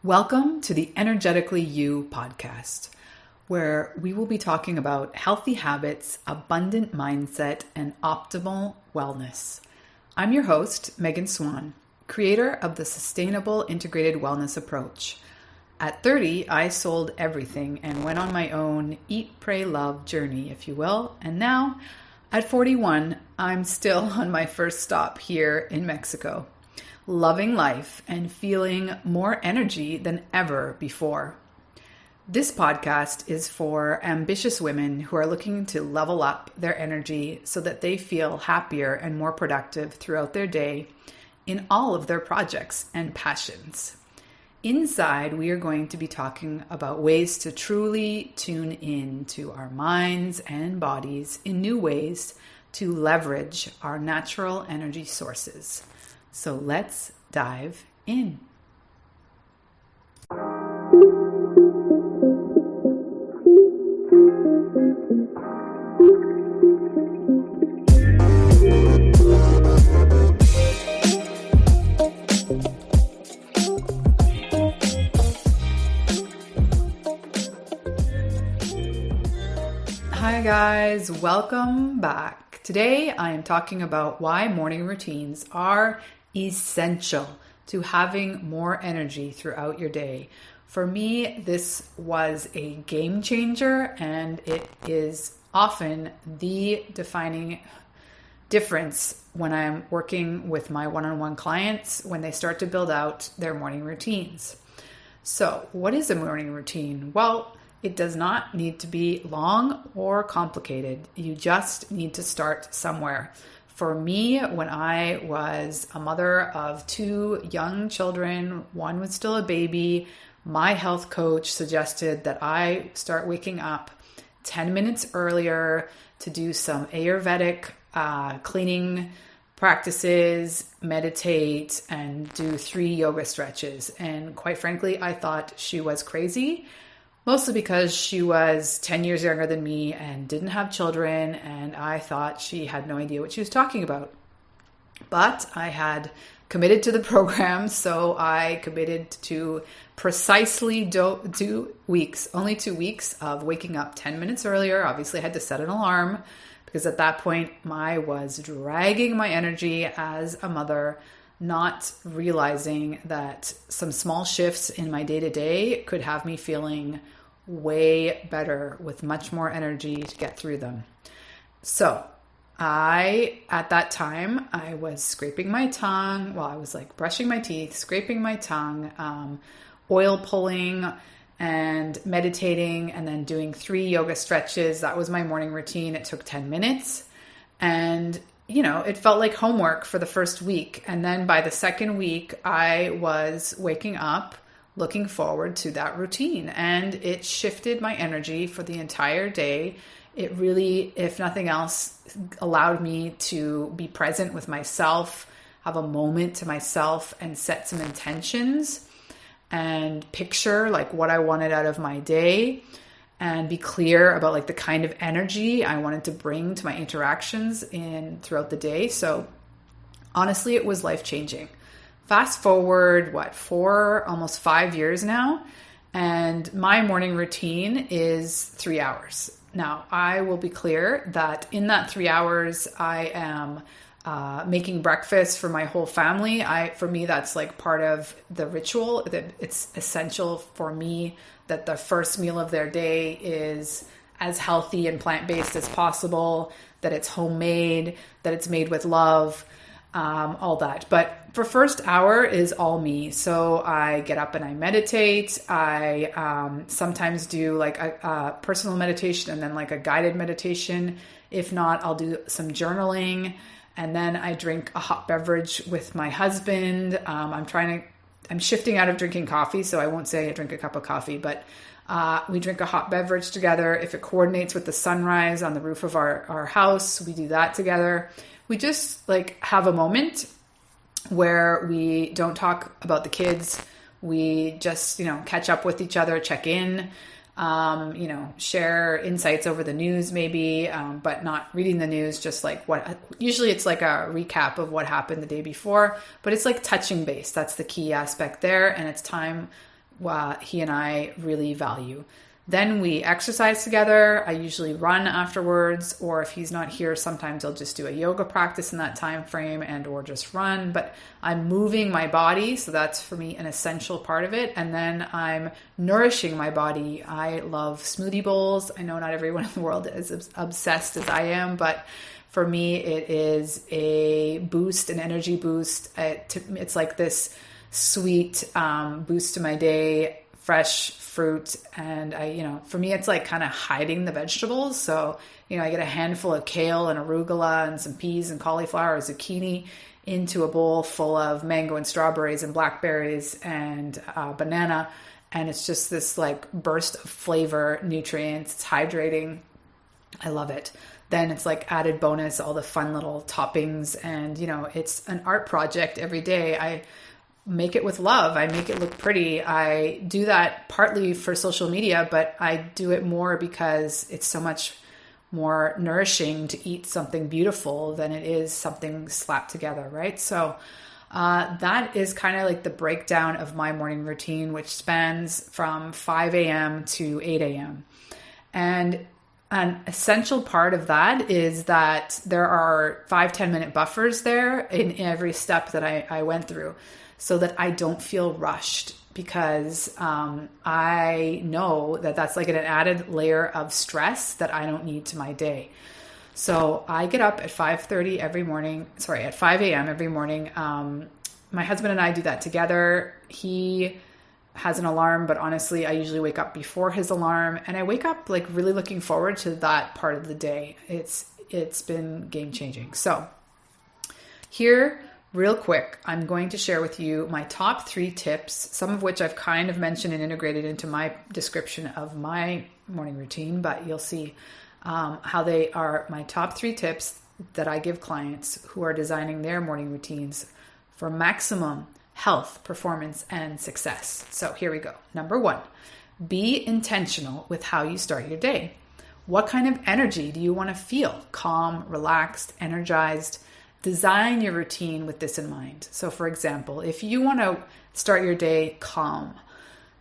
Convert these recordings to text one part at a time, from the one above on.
Welcome to the Energetically You podcast, where we will be talking about healthy habits, abundant mindset, and optimal wellness. I'm your host, Megan Swan, creator of the Sustainable Integrated Wellness Approach. At 30, I sold everything and went on my own eat, pray, love journey, if you will. And now, at 41, I'm still on my first stop here in Mexico, loving life and feeling more energy than ever before. This podcast is for ambitious women who are looking to level up their energy so that they feel happier and more productive throughout their day in all of their projects and passions. Inside, we are going to be talking about ways to truly tune in to our minds and bodies in new ways to leverage our natural energy sources. So let's dive in. Hi guys, welcome back. Today I am talking about why morning routines are essential to having more energy throughout your day. For me, this was a game changer, and it is often the defining difference when I'm working with my one-on-one clients when they start to build out their morning routines. So, what is a morning routine? Well, it does not need to be long or complicated. You just need to start somewhere. For me, when I was a mother of two young children, one was still a baby, my health coach suggested that I start waking up 10 minutes earlier to do some Ayurvedic cleaning practices, meditate, and do 3 yoga stretches. And quite frankly, I thought she was crazy. Mostly because she was 10 years younger than me and didn't have children, and I thought she had no idea what she was talking about. But I had committed to the program, so I committed to precisely only 2 weeks of waking up 10 minutes earlier. Obviously, I had to set an alarm because at that point, I was dragging my energy as a mother, not realizing that some small shifts in my day-to-day could have me feeling way better with much more energy to get through them. So at that time, I was scraping my tongue while I was like brushing my teeth, scraping my tongue, oil pulling and meditating, and then doing 3 yoga stretches. That was my morning routine. It took 10 minutes. And it felt like homework for the first week. And then by the second week, I was waking up looking forward to that routine. And it shifted my energy for the entire day. It really, if nothing else, allowed me to be present with myself, have a moment to myself, and set some intentions and picture like what I wanted out of my day, and be clear about like the kind of energy I wanted to bring to my interactions throughout the day. So honestly, it was life-changing. Fast forward, almost 5 years now, and my morning routine is 3 hours. Now, I will be clear that in that 3 hours, I am making breakfast for my whole family. For me, that's like part of the ritual. It's essential for me that the first meal of their day is as healthy and plant-based as possible, that it's homemade, that it's made with love, all that. But for first hour is all me. So I get up and I meditate. I sometimes do like a personal meditation and then like a guided meditation. If not, I'll do some journaling. And then I drink a hot beverage with my husband. I'm shifting out of drinking coffee, so I won't say I drink a cup of coffee, but we drink a hot beverage together. If it coordinates with the sunrise on the roof of our house, we do that together. We just like have a moment where we don't talk about the kids. We just, catch up with each other, check in, share insights over the news maybe, but not reading the news, just like usually it's like a recap of what happened the day before, but it's like touching base. That's the key aspect there. And it's time he and I really value. Then we exercise together. I usually run afterwards, or if he's not here, sometimes I'll just do a yoga practice in that time frame and or just run. But I'm moving my body, so that's for me an essential part of it. And then I'm nourishing my body. I love smoothie bowls. I know not everyone in the world is obsessed as I am, but for me, it is a boost, an energy boost. It's like this sweet boost to my day, fresh fruit. And for me, it's like kind of hiding the vegetables. So, I get a handful of kale and arugula and some peas and cauliflower or zucchini into a bowl full of mango and strawberries and blackberries and banana. And it's just this like burst of flavor, nutrients. It's hydrating. I love it. Then it's like added bonus, all the fun little toppings. And, it's an art project every day. I make it with love. I make it look pretty. I do that partly for social media, but I do it more because it's so much more nourishing to eat something beautiful than it is something slapped together, right? So that is kind of like the breakdown of my morning routine, which spans from 5 a.m. to 8 a.m. And an essential part of that is that there are 5-10 minute buffers there in every step that I went through, so that I don't feel rushed, because I know that that's like an added layer of stress that I don't need to my day. So I get up at 5:30 every morning, at 5 a.m. every morning. My husband and I do that together. He has an alarm, but honestly, I usually wake up before his alarm, and I wake up like really looking forward to that part of the day. It's been game changing. So here, real quick, I'm going to share with you my top 3 tips, some of which I've kind of mentioned and integrated into my description of my morning routine, but you'll see how they are my top 3 tips that I give clients who are designing their morning routines for maximum health, performance, and success. So here we go. Number 1, be intentional with how you start your day. What kind of energy do you want to feel? Calm, relaxed, energized? Design your routine with this in mind. So for example, if you want to start your day calm,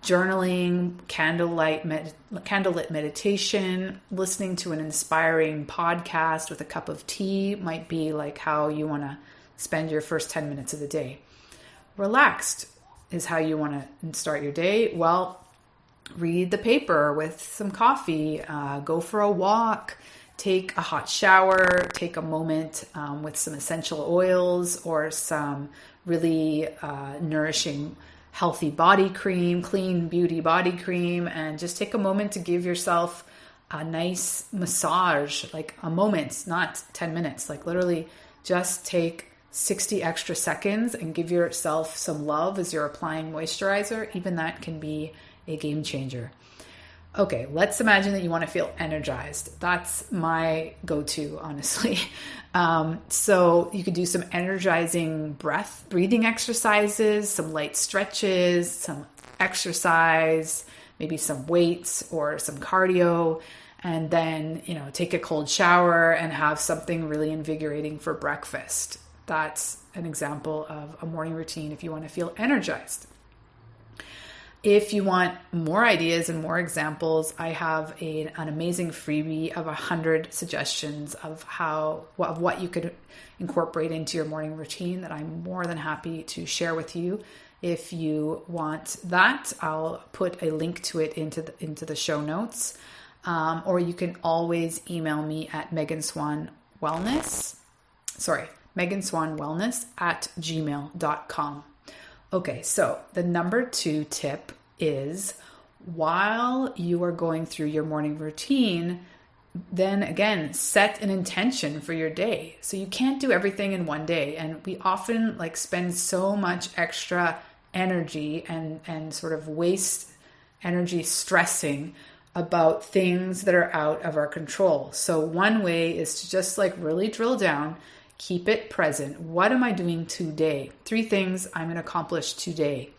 journaling, candlelit meditation, listening to an inspiring podcast with a cup of tea might be like how you want to spend your first 10 minutes of the day. Relaxed is how you want to start your day. Well, read the paper with some coffee, go for a walk, take a hot shower, take a moment with some essential oils or some really nourishing, healthy body cream, clean beauty body cream, and just take a moment to give yourself a nice massage, like a moment, not 10 minutes, like literally just take 60 extra seconds and give yourself some love as you're applying moisturizer. Even that can be a game changer. Okay, let's imagine that you want to feel energized. That's my go-to, honestly. So you could do some energizing breathing exercises, some light stretches, some exercise, maybe some weights or some cardio, and then, take a cold shower and have something really invigorating for breakfast. That's an example of a morning routine if you want to feel energized. If you want more ideas and more examples, I have an amazing freebie of 100 suggestions of what you could incorporate into your morning routine that I'm more than happy to share with you. If you want that, I'll put a link to it into the show notes. Or you can always email me at meganswanwellness@gmail.com. Okay, so the number 2 tip is, while you are going through your morning routine, then again, set an intention for your day. So you can't do everything in one day. And we often spend so much extra energy and sort of waste energy stressing about things that are out of our control. So one way is to just really drill down, keep it present. What am I doing today? 3 things I'm going to accomplish today.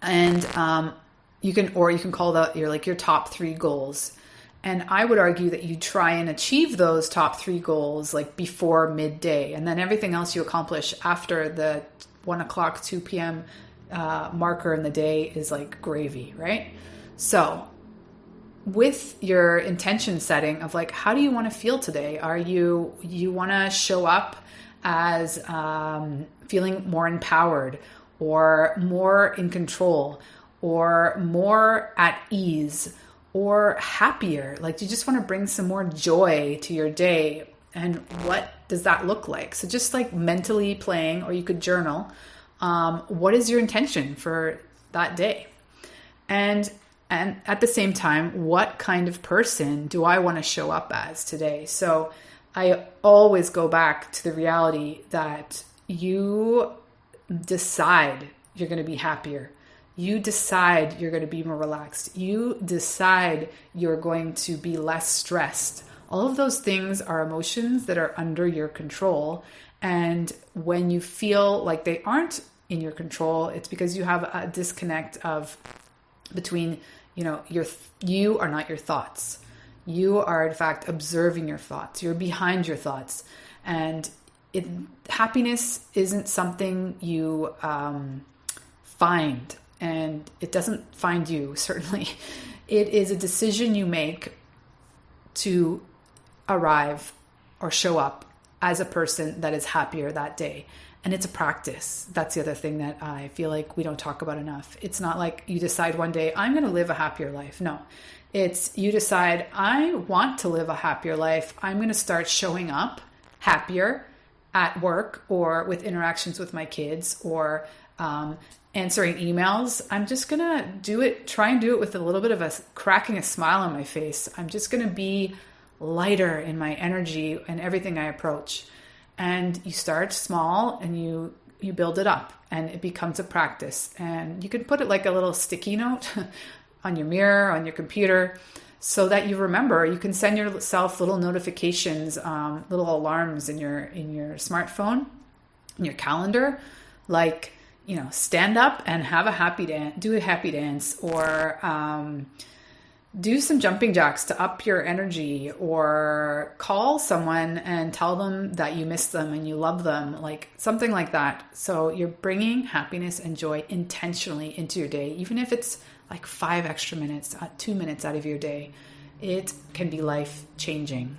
And you can call that your top 3 goals. And I would argue that you try and achieve those top 3 goals before midday, and then everything else you accomplish after the 1 o'clock, 2 p.m. marker in the day is like gravy, right? So with your intention setting of like, how do you want to feel today? You want to show up as feeling more empowered or more in control or more at ease or happier? Like, you just want to bring some more joy to your day. And what does that look like? So just like mentally playing, or you could journal, what is your intention for that day? And at the same time, what kind of person do I want to show up as today? So I always go back to the reality that you decide you're going to be happier. You decide you're going to be more relaxed. You decide you're going to be less stressed. All of those things are emotions that are under your control. And when you feel like they aren't in your control, it's because you have a disconnect between, you are not your thoughts. You are in fact observing your thoughts. You're behind your thoughts. And happiness isn't something you find, and it doesn't find you, certainly. It is a decision you make to arrive or show up as a person that is happier that day. And it's a practice. That's the other thing that I feel like we don't talk about enough. It's not like you decide one day, I'm going to live a happier life. No, it's you decide, I want to live a happier life. I'm going to start showing up happier at work or with interactions with my kids or answering emails. I'm just going to try and do it with a little bit of cracking a smile on my face. I'm just going to be lighter in my energy and everything I approach. And you start small and you build it up, and it becomes a practice. And you can put it like a little sticky note on your mirror, on your computer, so that you remember. You can send yourself little notifications, little alarms in your smartphone, in your calendar, like, stand up and have a happy dance, do a happy dance, or do some jumping jacks to up your energy, or call someone and tell them that you miss them and you love them, like something like that. So you're bringing happiness and joy intentionally into your day, even if it's like 5 extra minutes, 2 minutes out of your day. It can be life changing.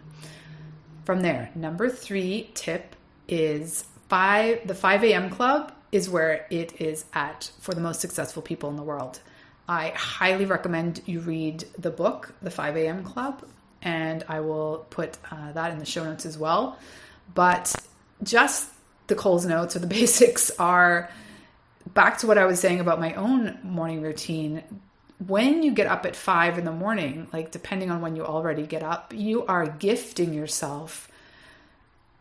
From there, number 3 tip is the 5 a.m. club is where it is at for the most successful people in the world. I highly recommend you read the book, The 5 a.m. Club, and I will put that in the show notes as well. But just the Coles notes or the basics are back to what I was saying about my own morning routine. When you get up at 5 in the morning, like depending on when you already get up, you are gifting yourself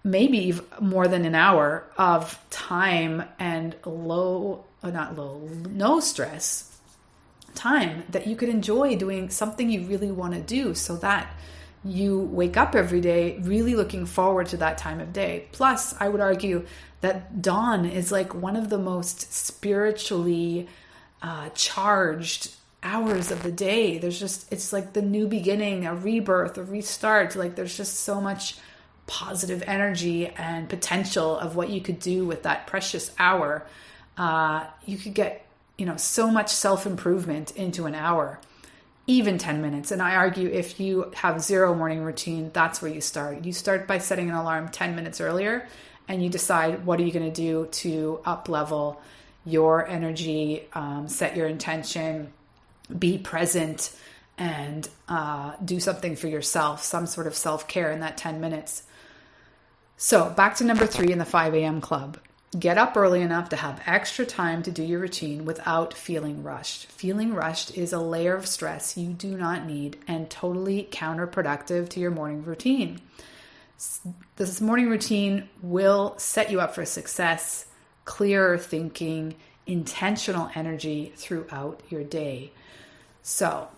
maybe more than an hour of time and no stress time that you could enjoy doing something you really want to do, so that you wake up every day really looking forward to that time of day. Plus, I would argue that dawn is like one of the most spiritually charged hours of the day. It's like the new beginning, a rebirth, a restart. Like there's just so much positive energy and potential of what you could do with that precious hour. You could get so much self-improvement into an hour, even 10 minutes. And I argue if you have zero morning routine, that's where you start. You start by setting an alarm 10 minutes earlier, and you decide what are you going to do to up-level your energy, set your intention, be present, and do something for yourself, some sort of self-care in that 10 minutes. So back to number 3 in the 5 a.m. club. Get up early enough to have extra time to do your routine without feeling rushed. Feeling rushed is a layer of stress you do not need and totally counterproductive to your morning routine. This morning routine will set you up for success, clearer thinking, intentional energy throughout your day. So,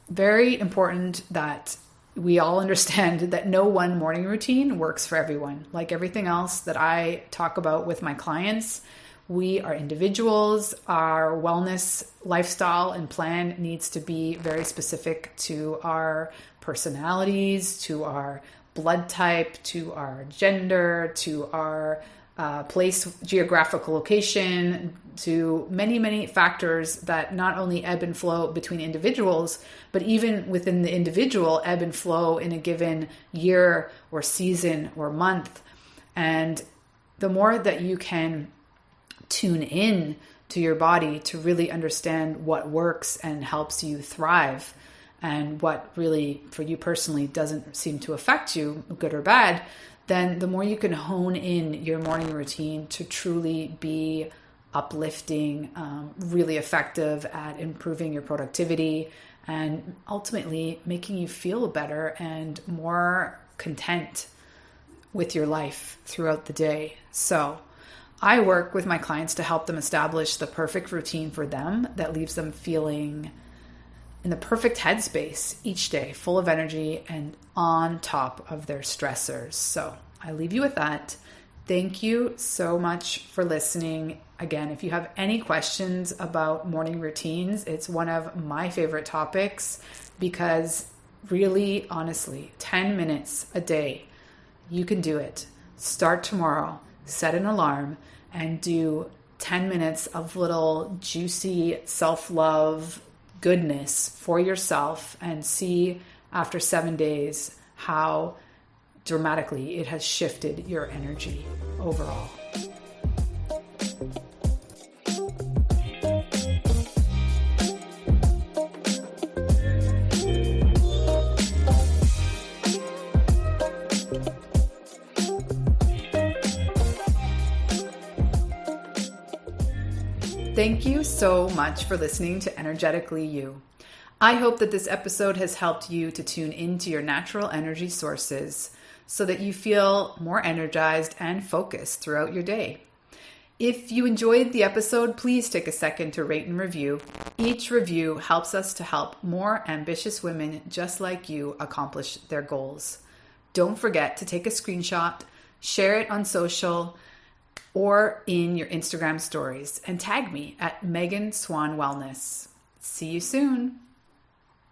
very important that we all understand that no one morning routine works for everyone. Like everything else that I talk about with my clients, we are individuals. Our wellness lifestyle and plan needs to be very specific to our personalities, to our blood type, to our gender, to our place, geographical location, to many, many factors that not only ebb and flow between individuals, but even within the individual ebb and flow in a given year or season or month. And the more that you can tune in to your body to really understand what works and helps you thrive, and what really for you personally doesn't seem to affect you, good or bad, then the more you can hone in your morning routine to truly be uplifting, really effective at improving your productivity, and ultimately making you feel better and more content with your life throughout the day. So I work with my clients to help them establish the perfect routine for them that leaves them feeling in the perfect headspace each day, full of energy and on top of their stressors. So I leave you with that. Thank you so much for listening. Again, if you have any questions about morning routines, it's one of my favorite topics, because really, honestly, 10 minutes a day, you can do it. Start tomorrow, set an alarm, and do 10 minutes of little juicy self-love goodness for yourself, and see after 7 days how dramatically it has shifted your energy overall. Thank you so much for listening to Energetically You. I hope that this episode has helped you to tune into your natural energy sources so that you feel more energized and focused throughout your day. If you enjoyed the episode, please take a second to rate and review. Each review helps us to help more ambitious women just like you accomplish their goals. Don't forget to take a screenshot, share it on social, or in your Instagram stories, and tag me at Megan Swan Wellness. See you soon.